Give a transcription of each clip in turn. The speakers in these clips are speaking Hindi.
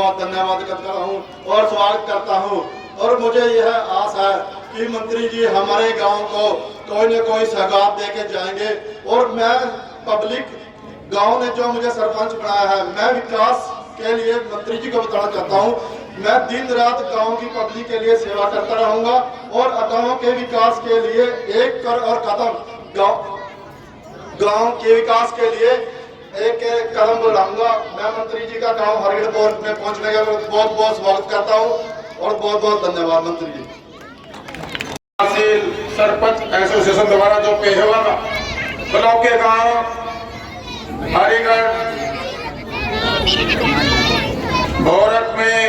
बहुत धन्यवाद करता हूँ और स्वागत करता हूँ। और मुझे यह आस है कि मंत्री जी हमारे गांव को कोई न कोई सौगात दे के जाएंगे। और मैं पब्लिक गांव ने जो मुझे सरपंच बनाया है, मैं विकास के लिए मंत्री जी को बताना चाहता हूँ, मैं दिन रात गांव की पब्लिक के लिए सेवा करता रहूंगा और गांव के विकास के लिए एक कदम गांव के विकास के लिए एक कदम बढ़ाऊंगा। मैं मंत्री जी का गांव हरिगढ़ में पहुंचने का बहुत बहुत स्वागत करता हूं और बहुत बहुत धन्यवाद मंत्री जी। सरपंच एसोसिएशन द्वारा जो पेशेवर ब्लॉक के गांव हरिगढ़ भोरक में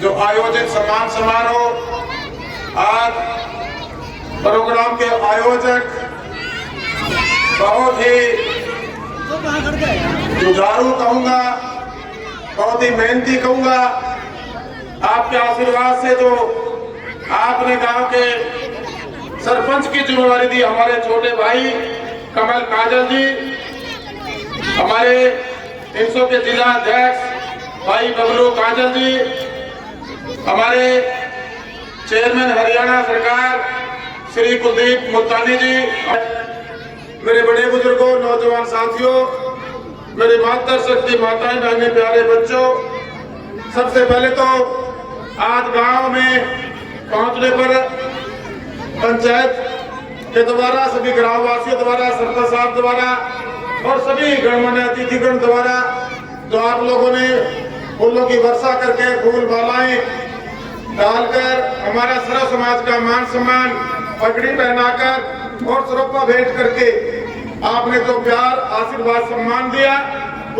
जो आयोजित सम्मान समारोह, आज प्रोग्राम के आयोजक बहुत ही जुझारू कहूंगा, बहुत ही मेहनती कहूंगा। आपके आशीर्वाद से जो आपने गांव के सरपंच की जिम्मेवारी दी, हमारे छोटे भाई कमल काजल जी, हमारे 300 के जिला अध्यक्ष भाई बबलू काजल जी, हमारे चेयरमैन हरियाणा सरकार श्री कुलदीप मुल्तानी जी, मेरे बड़े बुजुर्गों, नौजवान साथियों, मेरे मातृशक्ति माताएं, बहनें, प्यारे बच्चों, सबसे पहले तो आज गांव में पहुंचने पर पंचायत के द्वारा, सभी ग्रामवासियों द्वारा, सरपंच साहब द्वारा और सभी गणमान्य अतिथिगण द्वारा जो आप लोगों ने फूलों की वर्षा करके, फूल मालाएं डालकर, हमारा सर्व समाज का मान सम्मान, पगड़ी पहनाकर और सरोपा भेंट करके आपने जो प्यार, आशीर्वाद, सम्मान दिया,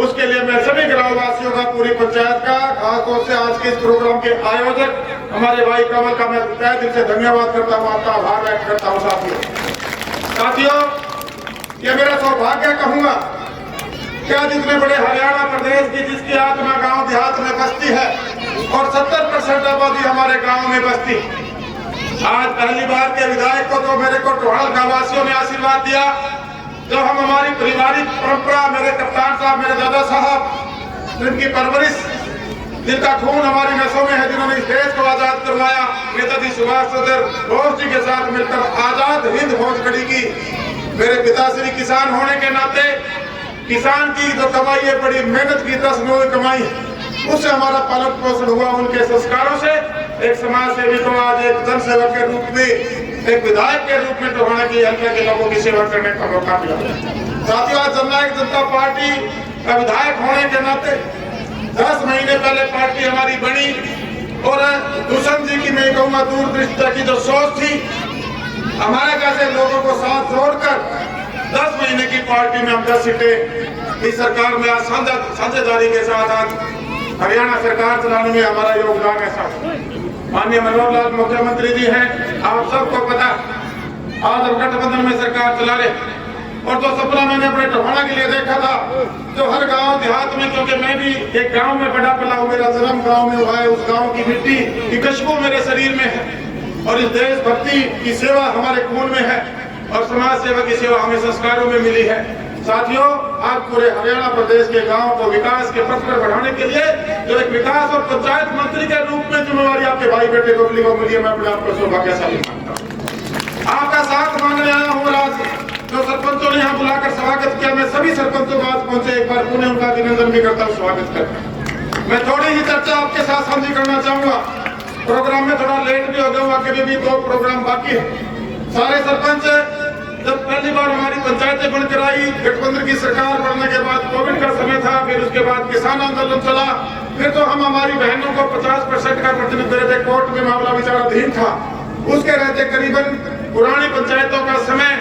उसके लिए मैं सभी ग्रामवासियों का, पूरी पंचायत का, खासतौर से आज के इस प्रोग्राम के आयोजक हमारे भाई कमल का मैं तहे दिल से धन्यवाद करता हूँ, आपका आभार व्यक्त करता हूँ। साथियों, ये मेरा सौभाग्य कहूंगा, क्या जितने बड़े हरियाणा प्रदेश की जिसकी आत्मा गांव देहात में बसती है और 70% आबादी हमारे गांव में बसती, आज पहली बार के विधायक को तो मेरे को टोहाल गांव वासियों ने आशीर्वाद दिया। जब हम हमारी पारिवारिक परंपरा, मेरे कप्तान साहब, मेरे दादा साहब, जिनकी परवरिश, जिनका खून हमारी नसों में है, जिन्होंने इस देश को आजाद करवाया, नेताजी सुभाष चंद्र बोस जी के साथ मिलकर आजाद हिंद फौज खड़ी की। मेरे पिताश्री किसान होने के नाते किसान की जो कमाई है, बड़ी मेहनत की 10 नौ कमाई, उससे हमारा पालन पोषण हुआ। उनके संस्कारों से एक समाज सेवी को आज एक जन सेवक के रूप में, एक विधायक के रूप में टोहाना की हल्के के लोगों की सेवा करने का मौका मिला। साथियों, आज जननायक जनता पार्टी का विधायक होने के नाते 10 महीने पहले पार्टी हमारी बनी और दुष्यंत जी की, मैं कहूँगा, दूरदृष्टि की जो सोच थी, हमारे जैसे लोगों को साथ जोड़कर 10 महीने की पार्टी में हम 10 सीटें इस सरकार में आज साझेदारी के साथ आज हरियाणा सरकार चलाने में हमारा योगदान है। माननीय मनोहर लाल मुख्यमंत्री जी हैं, आप सबको पता, आज हम गठबंधन में सरकार चला रहे। और जो सपना मैंने अपने टोहाना के लिए देखा था, जो हर गांव देहात में, क्योंकि मैं भी एक गांव में बड़ा पला हूँ, मेरा जन्म गांव में हुआ है, उस गांव की मिट्टी की खुशबू मेरे शरीर में है और इस देशभक्ति की सेवा हमारे खून में है और समाज सेवा की सेवा हमें संस्कारों में मिली है। साथियों, आज पूरे हरियाणा प्रदेश के गांव को विकास के पथ पर बढ़ाने के लिए जो एक विकास और पंचायत मंत्री के रूप में जिम्मेवारी आपके भाई बेटे बबली को मिली है, मैं अपने आपको सौभाग्यशाली मानता हूँ। आपका साथ मांगने आया हूँ। आज जो सरपंचों ने यहाँ बुलाकर स्वागत किया, मैं सभी सरपंचों को आज पहुंचे, एक बार पुनः उनका अभिनंदन भी करता हूँ, स्वागत करता हूँ। मैं थोड़ी ही चर्चा आपके साथ साझी करना चाहूंगा। प्रोग्राम में थोड़ा लेट भी हो गया, आगे भी 2 प्रोग्राम बाकी है। सारे सरपंच जब पहली बार हमारी पंचायतें बनकर आई, गठबंधन की सरकार बनने के बाद कोविड का समय था, फिर उसके बाद किसान आंदोलन चला, फिर तो हम हमारी बहनों को 50% का प्रतिनिधित्व दे रहे थे, कोर्ट में मामला विचाराधीन था। उसके रहते करीबन पुरानी पंचायतों का समय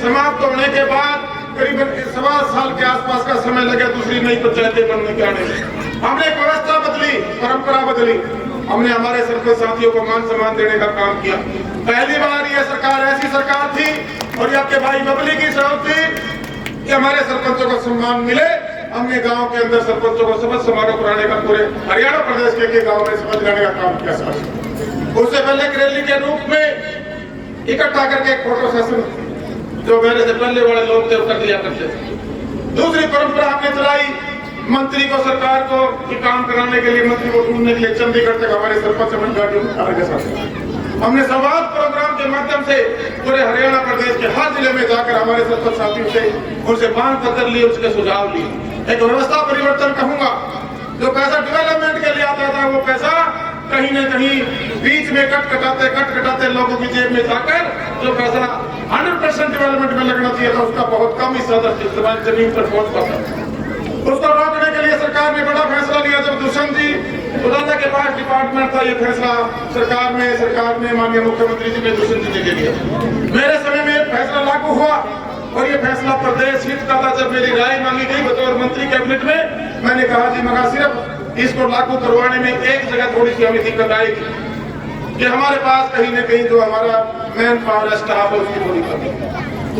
समाप्त होने के बाद करीबन 1.25 साल के आसपास का समय लगा दूसरी नई पंचायतें बनने के आने में। हमने एक व्यवस्था बदली, परंपरा बदली, हमने हमारे सरपंच साथियों को मान सम्मान देने का काम किया। पहली बार ये सरकार ऐसी सरकार थी और ये आपके भाई बबली की सोच थी कि हमारे सरपंचों को सम्मान मिले। हमने गांव के अंदर सरपंचों को शपथ समारोह कराने का पूरे हरियाणा प्रदेश के गांव में समझ लाने का काम किया। उससे पहले एक रैली के रूप में इकट्ठा करके एक फोटो सेशन जो मेरे से पहले वाले लोग थे कर दिया करते थे। दूसरी परंपरा हमने चलाई, मंत्री को, सरकार को ये काम कराने के लिए, मंत्री को ढूंढने के लिए चंडीगढ़ तक हमारे सरपंच अपनी गाड़ियों में कार के साथ हमने संवाद प्रोग्राम के माध्यम से पूरे हरियाणा प्रदेश के हर जिले में जाकर हमारे सरपंच साथियों से उनसे मांग पत्र लिए, उसके सुझाव लिए। एक व्यवस्था परिवर्तन कहूंगा, जो पैसा डेवलपमेंट के लिए आता था वो पैसा कहीं न कहीं बीच में कट कटाते लोगों की जेब में जाकर जो पैसा 100% डेवलपमेंट में लगना चाहिए था उसका बहुत कम हिस्सा इस्तेमाल जमीन पर पहुंच पाता। उसको रोकने के लिए सरकार ने बड़ा फैसला लिया। जब दुष्यंत जी खुदाना के पास डिपार्टमेंट था, ये फैसला सरकार में माननीय मुख्यमंत्री जी ने दुष्यंत जी ने ले लिया। मेरे समय में फैसला लागू हुआ और ये फैसला प्रदेश हित का था। जब मेरी राय मांगी गई बतौर मंत्री कैबिनेट में, मैंने कहा जी मगर सिर्फ इसको लागू करवाने में एक जगह थोड़ी सी हमें दिक्कत आएगी कि हमारे पास कहीं न कहीं जो हमारा मैन पावर स्टाफ है उसकी थोड़ी कमी।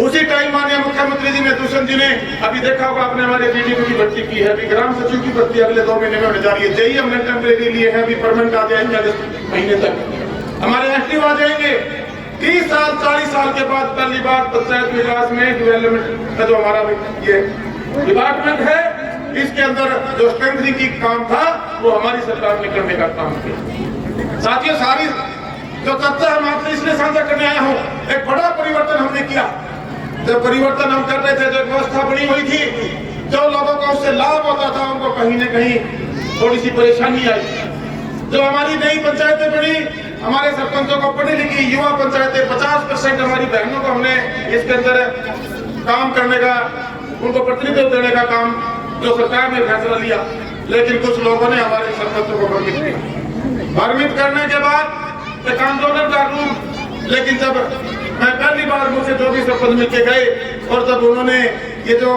उसी टाइम माननीय मुख्यमंत्री जी ने, दुष्यंत जी ने, अभी देखा होगा आपने हमारे डीडीपी की भर्ती की है, अभी ग्राम सचिव की भर्ती अगले 2 महीने में होने जा रही है। जेई हमने टेम्परेरी लिए है, अभी परमानेंट आ जाएंगे अगस्त महीने तक। हमारे एसडीओ आ जाएंगे। 30 साल 40 साल के बाद पहली बार पंचायत विकास में डेवलपमेंट का जो हमारा ये डिपार्टमेंट है, इसके अंदर जो स्ट्रेंथनिंग की काम था वो हमारी सरकार ने करने का काम किया। साथियों, सारी जो चर्चा हम आपसे इसलिए साझा करने आया हूँ, एक बड़ा परिवर्तन हमने किया। जब परिवर्तन हम कर रहे थे, जो व्यवस्था बनी हुई थी, जो लोगों को उससे लाभ होता था, उनको कहीं न कहीं थोड़ी सी परेशानी आई। जो हमारी नई पंचायतें बनी, हमारे सरपंचों को पढ़ी लिखी युवा पंचायतें, 50% हमारी बहनों को हमने इसके अंदर काम करने का, उनको प्रतिनिधित्व देने का काम जो सरकार ने फैसला लिया। लेकिन कुछ लोगों ने हमारे सरपंचों को भ्रमित किया। भ्रमित करने के बाद एक आंदोलन का रूप, लेकिन जब मैं पहली बार मुझसे जो भी सरपंच मिलके गए और जब उन्होंने ये जो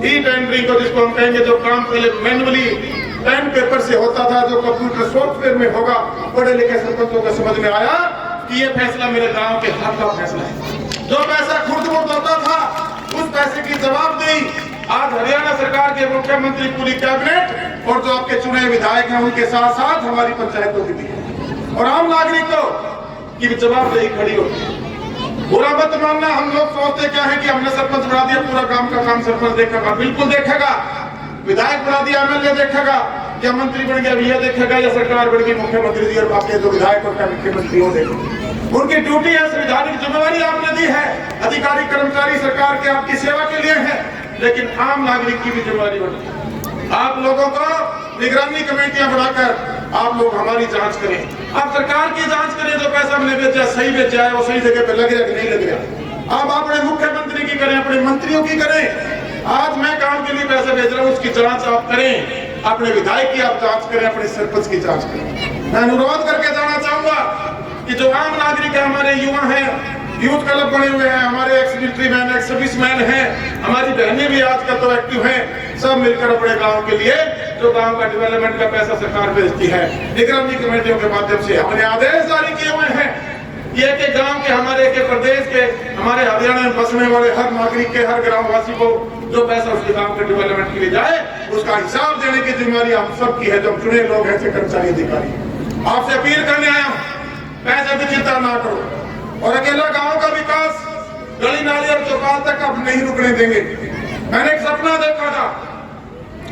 ई टेंडरिंग को, जिसको हम कहेंगे, जो काम पहले मैनुअली पेन पेपर से होता था, जो कंप्यूटर सॉफ्टवेयर में होगा, पढ़े लिखे सरपंचों को समझ में आया कि ये फैसला मेरे गांव के हक का फैसला है। जो पैसा खुर्द-बुर्द होता था, उस पैसे की जवाबदेही आज हरियाणा सरकार के मुख्यमंत्री, पूरी कैबिनेट और जो आपके चुने विधायक हैं उनके साथ साथ हमारी पंचायतों की भी है। और आम नागरिकों की जवाबदेही खड़ी होती है। बुरा मत मानना, हम लोग सोचते क्या है कि हमने सरपंच बना दिया, पूरा काम का काम सरपंच देखेगा। बिल्कुल देखेगा। विधायक बना दिया, एमएलए देखेगा, या मंत्री बन गया भैया देखेगा, या सरकार बन गई मुख्यमंत्री जी और बाकी जो विधायक और मुख्यमंत्री हो देखेगा। उनकी ड्यूटी है, संवैधानिक जिम्मेवारी आपने दी है। अधिकारी कर्मचारी सरकार के आपकी सेवा के लिए है, लेकिन आम नागरिक की भी जिम्मेवारी बनती है। आप लोगों को निगरानी कमेटियां बनाकर आप लोग हमारी जांच करें, आप सरकार की जांच करें। जो पैसा हमने बेचा सही बेचा है, वो सही जगह पे लग रहा है कि नहीं लग रहा। आप अपने मुख्यमंत्री की करें, अपने मंत्रियों की करें। आज मैं काम के लिए पैसे भेज रहा हूँ, उसकी जांच आप करें। अपने विधायक की आप जांच करें, अपने सरपंच की जांच करें। मैं अनुरोध करके जाना चाहूंगा कि जो आम नागरिक है, हमारे युवा हैं, यूथ क्लब बने हुए हैं, हमारे ex military man, ex service man हैं, हमारी बहनें भी आजकल तो एक्टिव हैं, सब मिलकर अपने गांव के लिए जो गांव का डेवलपमेंट का पैसा सरकार भेजती है, निगरानी कमेटियों के माध्यम से हमने आदेश जारी किए हुए हैं कि एक गांव के, हमारे एक प्रदेश के, हमारे हरियाणा में बसने वाले हर नागरिक के, हर ग्रामवासी को जो पैसा उसके गांव के डेवलपमेंट के लिए जाए, उसका हिसाब देने की जिम्मेवारी हम सबकी है, जो चुने लोग हैं, कर्मचारी अधिकारी। आपसे अपील करने आया हूं, पैसे की चिंता ना करो और अकेला गांव का विकास गली नाली और चौपाल तक अब नहीं रुकने देंगे। मैंने एक सपना देखा था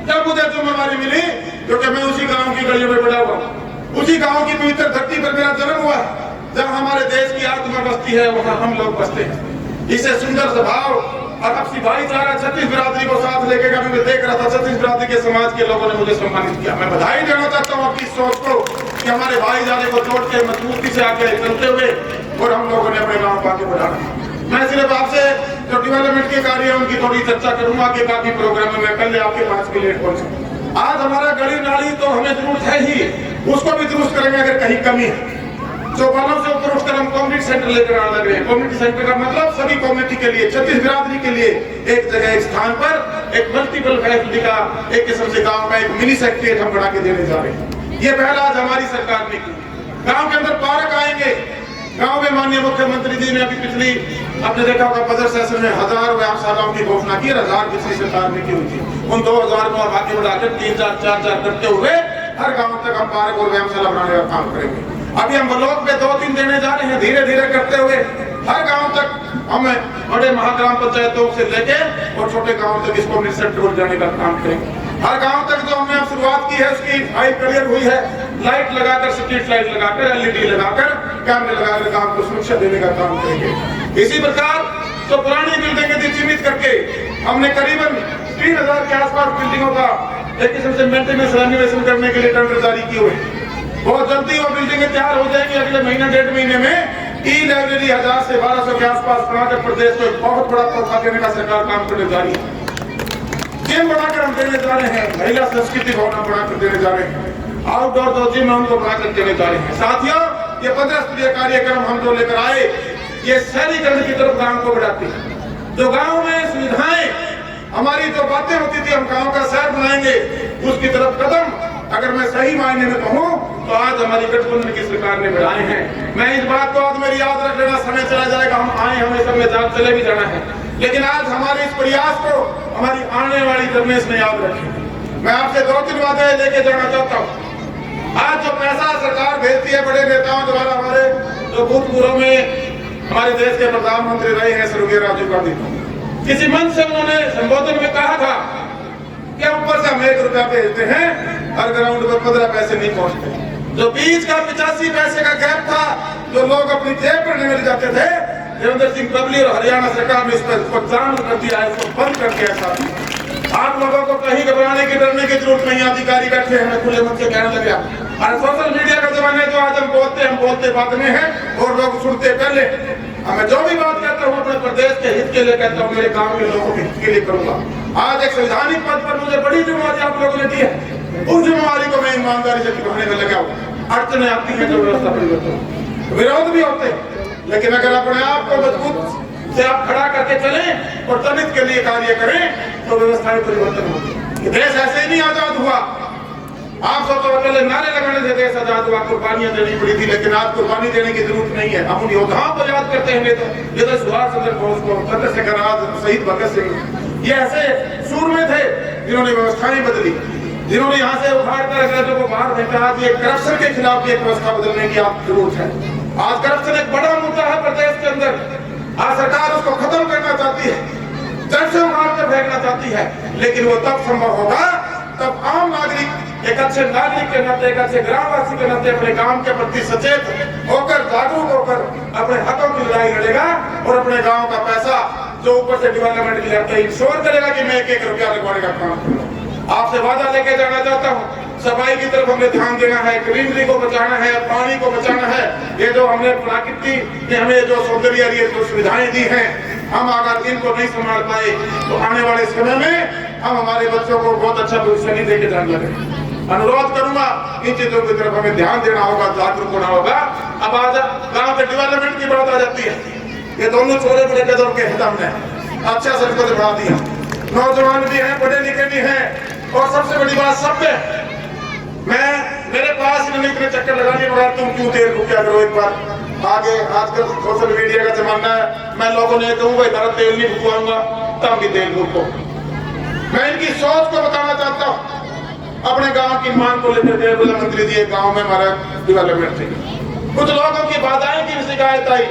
जब मुझे जिम्मेवारी मिली, क्योंकि मैं उसी गांव की गलियों में बड़ा हुआ, उसी गांव की पवित्र धरती पर मेरा जन्म हुआ, जब हमारे देश की आत्मा बसती है वहां हम लोग बसते हैं। इसे सुंदर स्वभाव और आपसी भाईचारा छत्तीस बिरादरी को साथ लेके कभी मैं देख रहा था, छत्तीस बिरादरी के समाज के लोगों ने मुझे सम्मानित किया। मैं बधाई देना चाहता हूँ आपकी सोच को कि हमारे भाईचारे को जोड़ के मजबूती से आगे चलते हुए और हम लोगों ने अपने गांव को आगे बढ़ाना। मैं सिर्फ आपसे जो डेवलपमेंट के कार्य है उनकी थोड़ी चर्चा करूंगा कि काफी प्रोग्राम में पहले आपके 5 मिनट लेट पहुंचा। आज हमारा गली नाली तो हमें जरूरत है ही, उसको भी दुरुस्त करेंगे अगर कहीं कमी है। चौपालों से ऊपर उठकर हम कम्युनिटी सेंटर लेकर आने लग रहे हैं। कम्युनिटी सेंटर का मतलब सभी कम्युनिटी के लिए, छत्तीस बिरादरी के लिए एक जगह, एक स्थान पर एक मल्टीपल फैसिलिटी का, एक किस्म से गाँव का एक मिनी सेक्रेटरीट हम बना के देने जा रहे हैं। ये पहला आज हमारी सरकार ने की। गाँव के अंदर पार्क आएंगे। गांव में माननीय मुख्यमंत्री जी ने अभी पिछली, आपने देखा होगा, बजट सेशन में 1000 व्यायामशालाओं की घोषणा की, 1000 पिछली सरकार ने की हुई थी। उन 2000 को आगे बढ़ाकर 3-4, 4-4 करते हुए हर गांव तक हम पार्क और व्यायामशाला बनाने का काम करेंगे। अभी हम ब्लॉक में 2-3 देने जा रहे हैं, धीरे धीरे करते हुए हर गांव तक हम बड़े महाग्राम पंचायतों से लेके और छोटे गांव तक इसको सेंटर जाने का काम करेंगे। हर गांव तक जो हमने अब शुरुआत की है उसकी हाई क्लियर हुई है। लाइट लगाकर, स्ट्रीट लाइट लगाकर, एलईडी लगाकर, कैमरे लगाकर गांव को सुरक्षा देने का काम करेंगे। इसी प्रकार जो पुरानी बिल्डिंगें थी चिन्हित करके हमने करीबन 3000 के आसपास बिल्डिंगों का एक किस्म से मेंटेनेंस रेनोवेशन करने के लिए टेंडर जारी किए हुए। बहुत जल्दी वो बिल्डिंगें तैयार हो जाएंगी। अगले महीना 1.5 महीने में ई लाइब्रेरी 1000 से 1200 के आसपास बनाकर प्रदेश को एक बहुत बड़ा तोहफा देने का सरकार काम करने जा रही है। जिम बनाकर हम देने जा रहे हैं, महिला संस्कृति भवन बनाकर देने जा रहे हैं, आउटडोर 2 जिम हमको बनाकर देने जा रहे हैं। साथियों, ये 15 स्तरीय कार्यक्रम हम जो लेकर आए, ये शहरीकरण की तरफ गांव को बढ़ाती है। जो गांव में सुविधाएं, हमारी जो बातें होती थी हम गांव का शहर बनाएंगे, उसकी तरफ कदम अगर मैं सही मायने में कहूं तो आज हमारी गठबंधन की सरकार ने बढ़ाए हैं। मैं इस बात को आज मेरी याद रख लेना, समय चला जाएगा, हम आए हमें सब में चले भी जाना है, लेकिन आज हमारे इस प्रयास को हमारी आने वाली जनरेशन ने याद रखें। मैं आपसे 2-3 बातें लेके जाना चाहता हूँ। आज जो पैसा सरकार भेजती है बड़े नेताओं द्वारा, हमारे जो भूतपूर्व में हमारे देश के प्रधानमंत्री रहे हैं स्वर्गीय राजीव गांधी, किसी मंच से उन्होंने संबोधन में कहा था कि ऊपर से हम 1 रुपया भेजते हैं, हर ग्राउंड पर 15 पैसे नहीं पहुंचते। जो बीच का 85 पैसे का गैप था, जो लोग अपनी जेब पर निकल जाते थे, देवेंद्र सिंह बबली और हरियाणा सरकार ने इस पर जान कर दिया है, इसको बंद कर दिया है। आप लोगों को कहीं घबराने की, डरने की जरूरत नहीं। अधिकारी बैठे हैं, मैं खुले मन से कहने लगा। और सोशल मीडिया का जमाना है, जो आज हम बोलते बाद में है और लोग सुनते पहले। मैं जो भी बात कहता हूँ अपने प्रदेश के हित के लिए कहता हूँ, मेरे गांव के लोगों के हित के लिए करूंगा। आज एक संवैधानिक पद पर मुझे बड़ी जिम्मेवारी आप लोगों ने दी है, उस जिम्मेवारी को मैं ईमानदारी से निभाने में लगा हूँ। अड़चने आती है, जो व्यवस्था परिवर्तन, विरोध भी होते हैं, लेकिन अगर अपने आप को मजबूत से आप खड़ा करके चलें और जनहित के लिए कार्य करें तो व्यवस्थाएं परिवर्तन होगी। देश ऐसे ही नहीं आजाद हुआ। आप सोचो, पहले नारे लगाने से देश आजाद हुआ, कुर्बानियां देनी पड़ी थी, लेकिन आज कुर्बानी देने की जरूरत नहीं है। हम उन योद्धाओं को याद करते हैं, ये तो सुभाष चंद्र बोस को, चंद्रशेखर आजाद, शहीद भगत सिंह, ये ऐसे सूरमे थे जिन्होंने व्यवस्थाएं बदली, जिन्होंने यहाँ से उखाड़ कर अंग्रेजों को बाहर फेंका। आज ये करप्शन के खिलाफ भी एक व्यवस्था बदलने की आप जरूरत है। आज करप्शन एक बड़ा मुद्दा है प्रदेश के अंदर। आज सरकार उसको खत्म करना चाहती है, जड़ से उखाड़ कर फेंकना चाहती है, लेकिन वो तब संभव होगा तब आम नागरिक, एक अच्छे नागरिक के नाते, एक अच्छे ग्रामवासी के नाते अपने गांव के प्रति सचेत होकर, जागरूक होकर अपने हकों की लड़ाई लड़ेगा और अपने गांव का पैसा जो ऊपर से डेवलपमेंट के लिए आता है इंश्योर करेगा कि मैं 1-1 रुपया लगवाने का काम करूंगा। आपसे वादा लेके जाना चाहता हूँ, सफाई की तरफ हमें ध्यान देना है, ग्रीनरी को बचाना है, पानी को बचाना है। ये जो हमने प्रकृति ने हमें जो सौंदर्य जो सुविधाएं दी हैं, हम अगर इनको नहीं संभाल पाए तो आने वाले समय में हम हमारे बच्चों को बहुत अच्छा भविष्य नहीं देके जाने लगे। अनुरोध करूंगा, इन चीजों की तरफ हमें ध्यान देना होगा, जागरूक होना होगा। अब आज गांव के डेवलपमेंट की बात आ जाती है, ये दोनों छोटे बड़े कदम के हित हमने अच्छा संकल्प बढ़ा दिया। नौजवान भी हैं, पढ़े लिखे भी हैं, और सबसे बड़ी बात सभ्य। मेरे पास इन्होंने इतने चक्कर लगा लिए, मगर तुम क्यों तेल फूका करो एक बार आगे। आजकल सोशल मीडिया का जमाना है, मैं लोगों ने कहूँ भाई तारा तेल नहीं फूकवाऊंगा, तब भी तेल फूको। मैं इनकी सोच को बताना चाहता हूँ। अपने गांव की मांग को लेकर के प्रधानमंत्री जी गांव में हमारा डेवलपमेंट थी, कुछ लोगों की बाधाएं की शिकायत आई,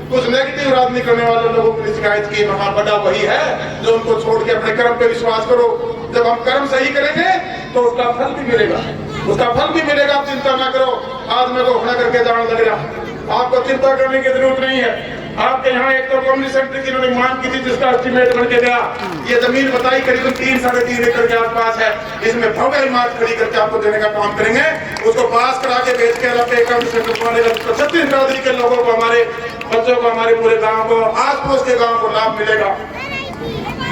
कुछ नेगेटिव राजनीति करने वाले लोगों की शिकायत की। महाबड़ा वही है जो उनको छोड़ के अपने कर्म पे विश्वास करो। जब हम कर्म सही करेंगे तो उसका फल भी मिलेगा, उसका फल भी मिलेगा। आप चिंता ना करो। आज मैं घोषणा करके जाने लग रहा, आपको चिंता करने की जरूरत नहीं है। आपके यहाँ एक तो कम्युनिटी सेंटर की उन्होंने मांग की थी, जिसका एस्टीमेट बन के गया। ये जमीन बताई करीबन 3-3.5 एकड़ के आसपास है। इसमें भव्य इमारत खड़ी करके आपको देने का काम करेंगे। उसको पास करा के बेच के अपने कम्युनिटी सेंटर बनाने का 36 बिरादरी के लोगों को, हमारे बच्चों को, हमारे पूरे गांव को, आस पड़ोस के गांव को लाभ मिलेगा।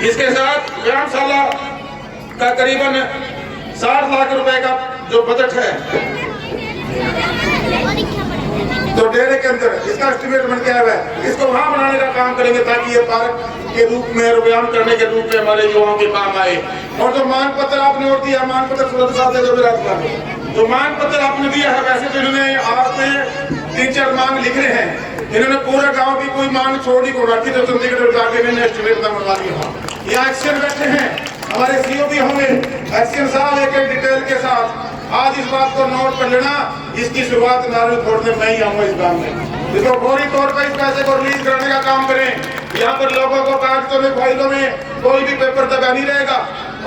इसके साथ व्यायामशाला का करीबन 60 लाख रुपए का जो बजट है तो डेरे के अंदर, इसका एस्टीमेट बन के आया है। इसको वहां बनाने का काम करेंगे ताकि ये पार्क के रूप में, व्यायाम करने के रूप में हमारे युवाओं के काम आए। और जो मांग पत्र आपने और दिया, मांग पत्र सुरक्षा से जो मांग पत्र आपने दिया है, वैसे तो इन्होंने आपने 3-4 मांग लिख रहे हैं। इन्होंने पूरे गाँव की कोई मांग छोड़ी को रखी, तो चंडीगढ़ जाके इन्होंने एस्टीमेट बनवा दिया। यहाँ एक्शन बैठे हैं, हमारे सीओ भी होंगे, एक्शन साहब एक डिटेल के साथ। आज इस बात को नोट कर लेना, इसकी शुरुआत नारियल फोड़ने में ही आऊंगा इस गांव में। इसको फौरी तौर पर इस पैसे को रिलीज करने का काम करें। यहाँ पर लोगों को कागजों में, फाइलों में कोई भी पेपर दबा नहीं रहेगा।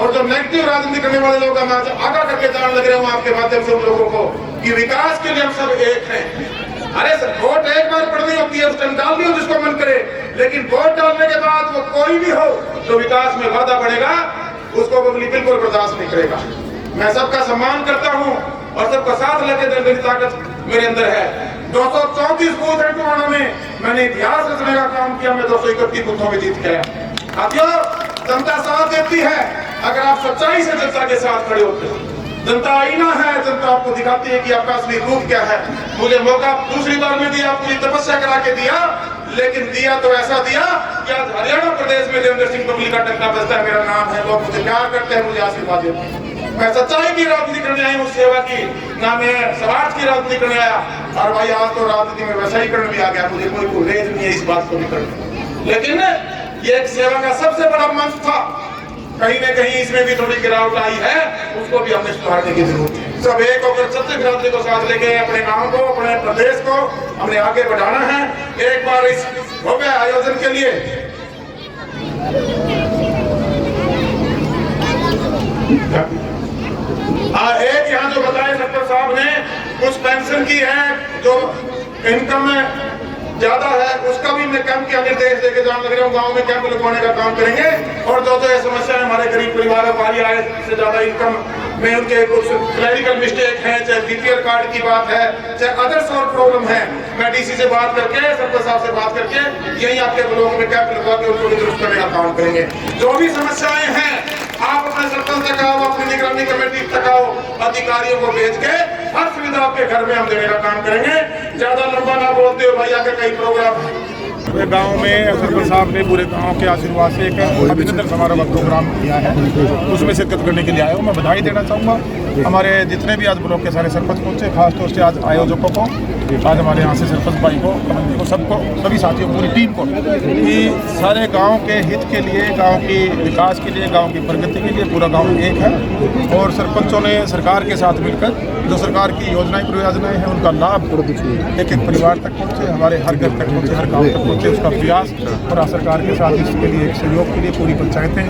और जो नेगेटिव राजनीति करने वाले लोग हम आज आगाह करके जान लग रहे हूँ आपके माध्यम से उन लोगों को कि विकास के लिए हम सब एक हैं। अरे सर, वोट एक बार पड़नी होती है, उस टाइम डाल दियो जिसको मन करे, लेकिन वोट डालने के बाद वो कोई भी हो जो विकास में वादा बढ़ेगा उसको पब्लिक बिल्कुल बर्दाश्त नहीं करेगा। मैं सबका सम्मान करता हूँ और सबका साथ लेके मेरी ताकत मेरे अंदर है। 234 बूथ है टोहाना में, मैंने इतिहास रचने का काम किया। मैं 231 बूथों में जीत के आया। साथियों, जनता साथ देती है अगर आप सच्चाई से जनता के साथ खड़े होते हो। जनता आईना है, जनता आपको दिखाती है कि आपका असली रूप क्या है। मुझे मौका दूसरी बार में दिया, पूरी तपस्या करा के दिया, लेकिन दिया तो ऐसा दिया कि आज हरियाणा प्रदेश में देवेंद्र सिंह पब्लिक का टकना बजता है, मेरा नाम है, लोग मुझे प्यार करते हैं, मुझे आशीर्वाद देते हैं। मैं सच्चाई की राजनीति करने आई हूँ, सेवा की, ना मैं समाज की राजनीति करने आया। और भाई आज तो राजनीति में वैसाईकरण भी आ गया, मुझे कोई गुरेज नहीं है इस बात को भी करने, लेकिन ये एक सेवा का सबसे बड़ा मंच था। कहीं न कहीं इसमें भी थोड़ी गिरावट आई है, उसको भी हमने सुधारने की जरूरत है। सब एक होकर सत्य क्रांति को साथ लेके अपने गांव को, अपने प्रदेश को हमने आगे बढ़ाना है। एक बार इस भव्य आयोजन के लिए एक यहाँ जो बताया सरपंच साहब ने, कुछ पेंशन की है जो इनकम में ज्यादा है, उसका भी मैं कैंप के निर्देश देके जान लग रहा हूँ। गांव में कैंप लगवाने का काम करेंगे। और जो ये समस्या है हमारे गरीब परिवारों को, आय से ज्यादा इनकम में उनके कुछ क्लैरिकल मिस्टेक है, चाहे बीपीएल कार्ड की बात है, चाहे अदर्स और प्रॉब्लम है, मैं डीसी से बात करके, सरपंच साहब से बात करके यही आपके ब्लॉक में कैंप लगवा के उनको दुरुस्त करने का काम करेंगे। जो भी समस्याएं हैं आप अपने सरपंच तक आओ, अपनी निगरानी कमेटी तक आओ, अधिकारियों को भेज के हर सुविधा आपके घर में हम देने का काम करेंगे। ज्यादा लंबा ना बोलते हो भाई, आगे कई प्रोग्राम पूरे गांव में सरपंच साहब ने पूरे गांव के आशीर्वाद से एक अभिनंदन समारोह का प्रोग्राम किया है, उसमें शिरकत करने के लिए आया हूँ। मैं बधाई देना चाहूँगा हमारे जितने भी आज ब्लॉक के सारे सरपंच पहुँचे, खासतौर से आज आयोजकों को, आज हमारे यहाँ से सरपंच भाई को, कमेटी को, सबको, सभी साथियों, पूरी टीम को, कि सारे गांव के हित के लिए, गांव की विकास के लिए, गांव की प्रगति के लिए पूरा गांव एक है। और सरपंचों ने सरकार के साथ मिलकर जो सरकार की योजनाएं परियोजनाएं हैं उनका लाभ एक एक परिवार तक पहुँचे, हमारे हर घर तक पहुँचे, हर गाँव तक पहुँचे, उसका प्रयास और सरकार के साथ इसके लिए एक सहयोग के लिए पूरी पंचायतें,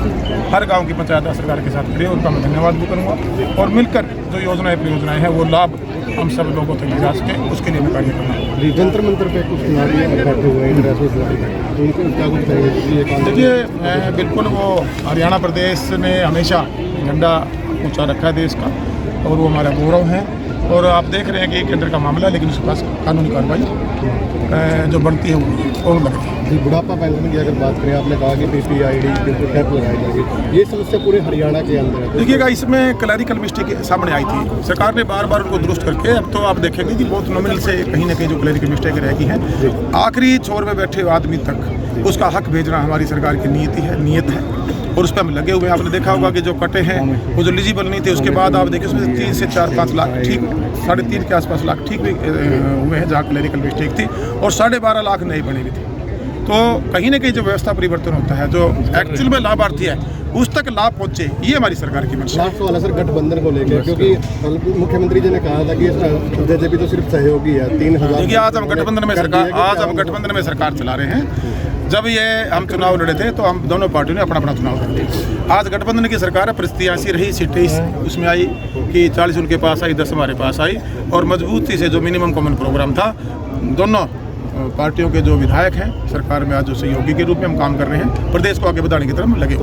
हर गाँव की पंचायत सरकार के साथ खड़ी है, उनका मैं धन्यवाद भी करूँगा। और मिलकर जो योजनाएं परियोजनाएं हैं वो लाभ हम सब लोगों तक ले जा सके, उसके लिए मैं कार्य करूँगा। जंतर मंतर पे कुछ बैठे हुए हैं, उनको क्या कुछ करेंगे? देखिए, मैं बिल्कुल, वो हरियाणा प्रदेश ने हमेशा झंडा ऊंचा रखा है देश का, और वो हमारा गौरव है। और आप देख रहे हैं कि केंद्र का मामला है, लेकिन उसके पास कानूनी कार्रवाई जो बनती है वो लगती है। बुढ़ापा पेंशन की अगर बात करें, आपने कहा कि पीपीआईडी कैंप लगाए जाएंगे, ये समस्या पूरे हरियाणा के अंदर है। देखिएगा, इसमें क्लैरिकल मिस्टेक सामने आई थी, सरकार ने बार बार उनको दुरुस्त करके, अब तो आप देखेंगे कि बहुत नॉमिनल से कहीं ना कहीं जो क्लैरिकल मिस्टेक रह गई है, आखिरी छोर में बैठे आदमी तक उसका हक भेजना हमारी सरकार की नीयत है, और उस पर हम लगे हुए हैं। आपने देखा होगा कि जो कटे हैं वो जो एलिजिबल नहीं थे, उसके बाद आप देखिए उसमें 3 से 4-5 लाख, ठीक 3.5 के आसपास लाख ठीक भी हुए हैं जहाँ क्लैरिकल मिस्टेक थी, और 12.5 लाख नहीं बनी हुई थी। तो कहीं ना कहीं जो व्यवस्था परिवर्तन होता है, जो एक्चुअल में लाभार्थी है उस तक लाभ पहुंचे, ये हमारी सरकार की मंशा है। लास्ट वाला सर गठबंधन को लेकर, क्योंकि मुख्यमंत्री जी ने कहा था कि जेजेपी तो सिर्फ सहयोगी है, 3000। देखिए, आज हम गठबंधन में सरकार चला रहे हैं। जब ये हम चुनाव लड़े थे तो हम दोनों पार्टियों ने अपना अपना चुनाव लड़े। आज गठबंधन की सरकार है, परिस्थिति ऐसी रही, सीटें उसमें आई कि 40 उनके पास आई, 10 हमारे पास आई, और मजबूती से जो मिनिमम कॉमन प्रोग्राम था, दोनों पार्टियों के जो विधायक हैं सरकार में आज जो सहयोगी के रूप में हम काम कर रहे हैं, प्रदेश को आगे बढ़ाने की तरफ लगे।